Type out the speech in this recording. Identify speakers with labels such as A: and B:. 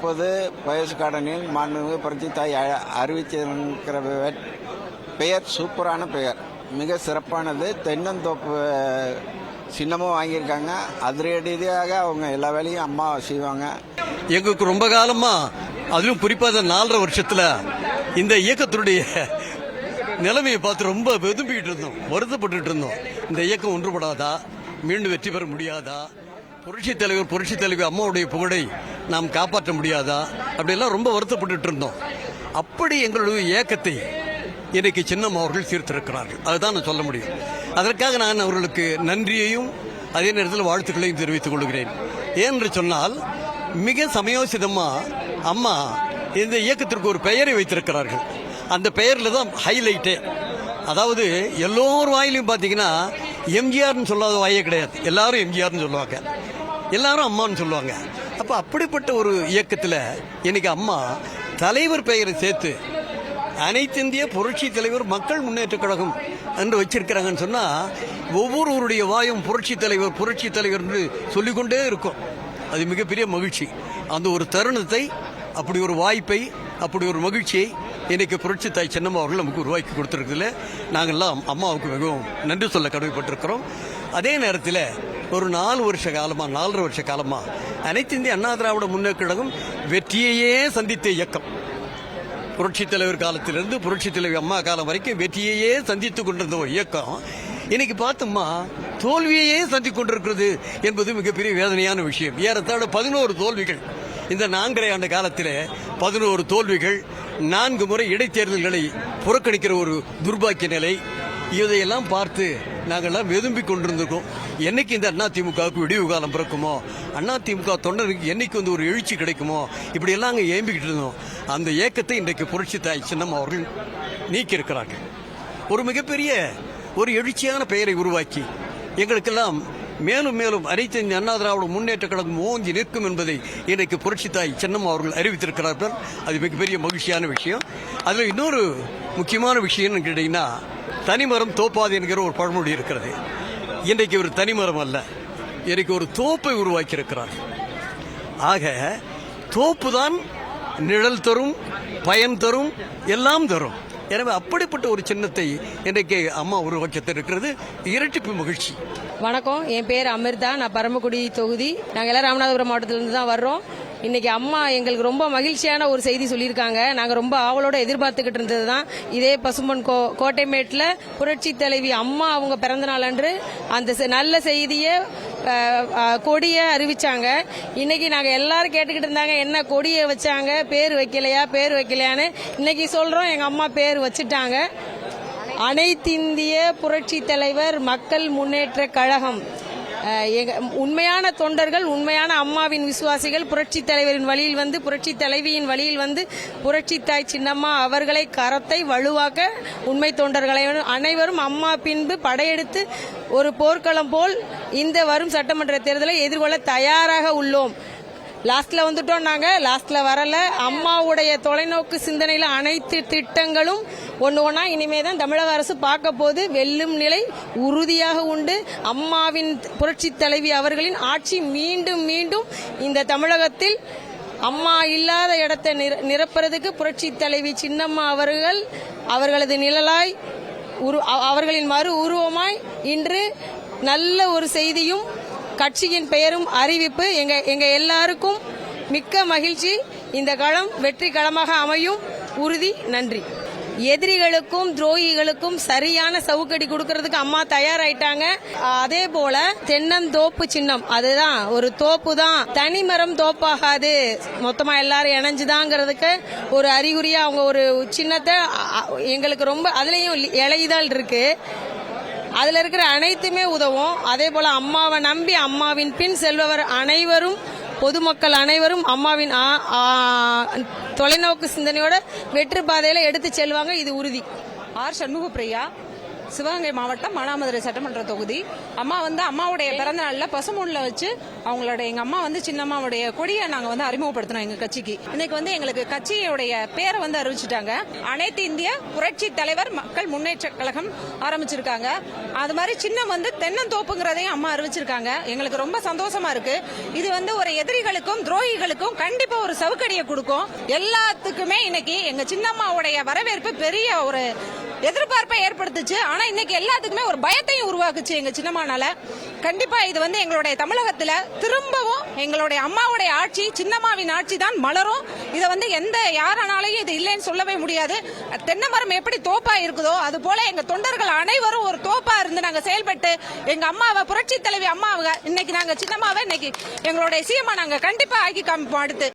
A: 30 வயசு காடனில் மாண்புமிகு புரட்சி தாய் அறிவிச்சிருக்கிற பெயர் சூப்பரான பெயர், மிக சிறப்பானது. தென்னந்தோப்பு சின்னமும் வாங்கியிருக்காங்க. அதிரடியாக அவங்க எல்லா வேலையும் அம்மா செய்வாங்க.
B: எங்களுக்கு ரொம்ப காலமா, அதிலும் குறிப்பாக 4.5 வருஷத்துல இந்த இயக்கத்தினுடைய நிலைமையை பார்த்து ரொம்ப வெதும்பிக்கிட்டு இருந்தோம், வருத்தப்பட்டு இருந்தோம். இந்த இயக்கம் ஒன்றுபடாதா, மீண்டும் வெற்றி பெற முடியாதா, புரட்சித் தலைவி அம்மாவுடைய புகழை நாம் காப்பாற்ற முடியாதா, அப்படியெல்லாம் ரொம்ப வருத்தப்பட்டு இருந்தோம். அப்படி எங்களுடைய இயக்கத்தை இன்றைக்கு சின்னம்மா அவர்கள் சீர்திருக்கிறார்கள், அதுதான் நான் சொல்ல முடியும். அதற்காக நான் அவர்களுக்கு நன்றியையும் அதே நேரத்தில் வாழ்த்துக்களையும் தெரிவித்துக் கொள்கிறேன். ஏனென்று சொன்னால், மிக சமயோசிதமா அம்மா இந்த இயக்கத்திற்கு ஒரு பெயரை வைத்திருக்கிறார்கள். அந்த பெயரில் தான் ஹைலைட்டே. அதாவது எல்லோரும் வாயிலையும் பார்த்தீங்கன்னா எம்ஜிஆர்னு சொல்லாத வாயே கிடையாது, எல்லாரும் எம்ஜிஆர்னு சொல்லுவாங்க, எல்லாரும் அம்மான்னு சொல்லுவாங்க. அப்போ அப்படிப்பட்ட ஒரு இயக்கத்தில் இன்னைக்கு அம்மா தலைவர் பெயரை சேர்த்து அனைத்து இந்திய புரட்சி தலைவர் மக்கள் முன்னேற்ற கழகம் என்று வச்சிருக்கிறாங்கன்னு சொன்னால், ஒவ்வொருவருடைய வாயும் புரட்சி தலைவர் என்று சொல்லிக்கொண்டே இருக்கும். அது மிகப்பெரிய மகிழ்ச்சி. அந்த ஒரு தருணத்தை, அப்படி ஒரு வாய்ப்பை, அப்படி ஒரு மகிழ்ச்சியை இன்னைக்கு புரட்சி தாய் சின்னம்மா அவர்கள் நமக்கு உருவாக்கி கொடுத்துருக்குதுல நாங்கள்லாம் அம்மாவுக்கு மிகவும் நன்றி சொல்ல கடமைப்பட்டிருக்கிறோம். அதே நேரத்தில் ஒரு 4.5 வருஷ காலமாக அனைத்து இந்திய அண்ணா திராவிட முன்னேற்ற கழகம் வெற்றியையே சந்தித்த இயக்கம். புரட்சி தலைவர் காலத்திலிருந்து புரட்சி தலைவி அம்மா காலம் வரைக்கும் வெற்றியையே சந்தித்துக் கொண்டிருந்த ஒரு இயக்கம் இன்னைக்கு பார்த்தோம்மா தோல்வியையே சந்தித்துக் கொண்டிருக்கிறது என்பது மிகப்பெரிய வேதனையான விஷயம். ஏறத்தாழ 11 தோல்விகள் இந்த 4.5 ஆண்டு காலத்தில், 11 தோல்விகள், 4 முறை இடைத்தேர்தல்களை புறக்கணிக்கிற ஒரு துர்பாக்கிய நிலை. இதையெல்லாம் பார்த்து நாங்கள்லாம் வெதும்பிக் கொண்டிருந்திருக்கோம். என்னைக்கு இந்த அதிமுகவுக்கு விடிவு காலம் பிறக்குமோ, அதிமுக தொண்டருக்கு என்னைக்கு ஒரு எழுச்சி கிடைக்குமோ, இப்படியெல்லாம் அங்கே ஏம்பிக்கிட்டு இருந்தோம். அந்த இயக்கத்தை இன்றைக்கு புரட்சி தாய் சின்னம்மா அவர்கள் நீக்கியிருக்கிறார்கள். ஒரு மிகப்பெரிய ஒரு எழுச்சியான பெயரை உருவாக்கி எங்களுக்கெல்லாம் மேலும் மேலும் அனைத்து இந்திய அண்ணா திராவிட முன்னேற்ற கழகம் ஓங்கி நிற்கும் என்பதை இன்றைக்கு புரட்சி தாய் சின்னம்மா அவர்கள் அறிவித்திருக்கிறார்கள். அது மிகப்பெரிய மகிழ்ச்சியான விஷயம். அதில் இன்னொரு முக்கியமான விஷயம் கேட்டீங்கன்னா, தனிமரம் தோப்பாது என்கிற ஒரு பழமொழி இருக்கிறது. இன்றைக்கு ஒரு தனிமரம் அல்ல, இன்றைக்கு ஒரு தோப்பை உருவாக்கி இருக்கிறார். ஆக தோப்பு தான் நிழல் தரும், பயன் தரும், எல்லாம் தரும். எனவே அப்படிப்பட்ட ஒரு சின்னத்தை இன்றைக்கு அம்மா உருவாக்கி இருக்கிறது. இரட்டிப்பு மகிழ்ச்சி.
C: வணக்கம், என் பேர் அமிர்தா. நான் பரமக்குடி தொகுதி. நாங்கள் எல்லாம் ராமநாதபுரம் மாவட்டத்திலிருந்து தான் வர்றோம். இன்னைக்கு அம்மா எங்களுக்கு ரொம்ப மகிழ்ச்சியான ஒரு செய்தி சொல்லியிருக்காங்க. நாங்கள் ரொம்ப ஆவலோட எதிர்பார்த்துக்கிட்டு இருந்தது தான் இதே பசும்பொன் கோட்டைமேட்டில் புரட்சி தலைவி அம்மா அவங்க பிறந்த நாள் அன்று அந்த நல்ல செய்தியை கொடியை அறிவிச்சாங்க. இன்னைக்கு நாங்கள் எல்லாரும் கேட்டுக்கிட்டு இருந்தாங்க, என்ன கொடியை வச்சாங்க, பேர் வைக்கலையான்னு. இன்னைக்கு சொல்றோம், எங்க அம்மா பேர் வச்சுட்டாங்க. அனைத்திந்திய புரட்சி தலைவர் மக்கள் முன்னேற்ற கழகம். உண்மையான தொண்டர்கள், உண்மையான அம்மாவின் விசுவாசிகள் புரட்சி தலைவரின் வழியில் வந்து, புரட்சி தலைவியின் வழியில் வந்து, புரட்சி தாய் சின்னம்மா அவர்களை கரத்தை வலுவாக்க உண்மை தொண்டர்களை அனைவரும் அம்மா பின்பு படையெடுத்து ஒரு போர்க்களம் போல் இந்த வரும் சட்டமன்ற தேர்தலை எதிர்கொள்ள தயாராக உள்ளோம். லாஸ்ட்ல வந்துட்டோம், நாங்க லாஸ்ட்ல வரல. அம்மாவுடைய தொலைநோக்கு சிந்தனையில அனைத்து திட்டங்களும் ஒன்னா இனிமே தான் தமிழக அரசு பார்க்க போது வெல்லும் நிலை உறுதியாக உண்டு. அம்மாவின் புரட்சி தலைவி அவர்களின் ஆட்சி மீண்டும் மீண்டும் இந்த தமிழகத்தில் அம்மா இல்லாத இடத்தை நிரப்புறதுக்கு புரட்சி தலைவி சின்னம்மா அவர்களது நிழலாய் அவர்களின் மறு உருவமாய் இன்று நல்ல ஒரு செய்தியும் கட்சியின் பெயரும் அறிவிப்பு. எங்க எல்லாருக்கும் மிக்க மகிழ்ச்சி. இந்த களம் வெற்றி களமாக அமையும். உறுதி. நன்றி. எதிரிகளுக்கும் துரோகிகளுக்கும் சரியான சவுக்கடி கொடுக்கறதுக்கு அம்மா தயாராயிட்டாங்க. அதே போல தென்னந்தோப்பு சின்னம், அதுதான் ஒரு தோப்பு தான், தனிமரம் தோப்பாகாது, மொத்தமா எல்லாரும் இணைஞ்சுதாங்கிறதுக்கு ஒரு அறிகுறியா அவங்க ஒரு சின்னத்தை எங்களுக்கு ரொம்ப, அதுலயும் இலையுதல் இருக்கு, அதுல இருக்கிற அனைத்துமே உதவும். அதே போல அம்மாவை நம்பி அம்மாவின் பின் செல்பவர் அனைவரும், பொதுமக்கள் அனைவரும் அம்மாவின் தொலைநோக்கு சிந்தனையோட வெற்றி பாதையில எடுத்து செல்வாங்க. இது உறுதி.
D: ஆர் சண்முகப்பிரியா. சிவகங்கை மாவட்டம் மானாமதுரை சட்டமன்ற தொகுதி. அம்மா வந்து அம்மாவுடைய பிறந்த நாள்ல பசுமூன்ல வச்சு அவங்களோட எங்க அம்மா வந்து சின்னம்மாவுடைய கொடியை நாங்க வந்து அறிமுகப்படுத்தினோம் எங்க கட்சிக்கு. இன்னைக்கு வந்து எங்களுக்கு கட்சியுடைய பேரை வந்து அறிவிச்சிட்டாங்க. அனைத்து இந்திய புரட்சி தலைவர் மக்கள் முன்னேற்ற கழகம் ஆரம்பிச்சிருக்காங்க. அது மாதிரி சின்னம் வந்து தென்னந்தோப்புங்கிறதையும் அம்மா அறிவிச்சிருக்காங்க. எங்களுக்கு ரொம்ப சந்தோஷமா இருக்கு. இது வந்து ஒரு எதிரிகளுக்கும் துரோகிகளுக்கும் கண்டிப்பா ஒரு சவுக்கடியை கொடுக்கும். எல்லாத்துக்குமே இன்னைக்கு எங்க சின்னம்மாவுடைய வரவேற்பு பெரிய ஒரு எதிர்பார்ப்பை ஏற்படுத்துச்சு. ஆனா இன்னைக்கு எல்லாத்துக்குமே ஒரு பயத்தையும் உருவாக்குச்சு எங்க சின்னம்மானால. கண்டிப்பா இது வந்து எங்களுடைய தமிழகத்துல திரும்பவும் எங்களுடைய அம்மாவுடைய ஆட்சி, சின்னம்மாவின் ஆட்சி தான் மலரும். இதை வந்து எந்த யாரானாலையும் இது இல்லைன்னு சொல்லவே முடியாது. தென்னை மரம் எப்படி தோப்பா இருக்குதோ அது போல எங்க தொண்டர்கள் அனைவரும் ஒரு தோப்பா இருந்து நாங்க செயல்பட்டு எங்க அம்மாவை, புரட்சி தலைவி அம்மாவை, இன்னைக்கு நாங்க சின்னம்மாவை இன்னைக்கு எங்களுடைய சிஎம்மா நாங்க கண்டிப்பா ஆக்கி காமிப்போம் அடுத்து.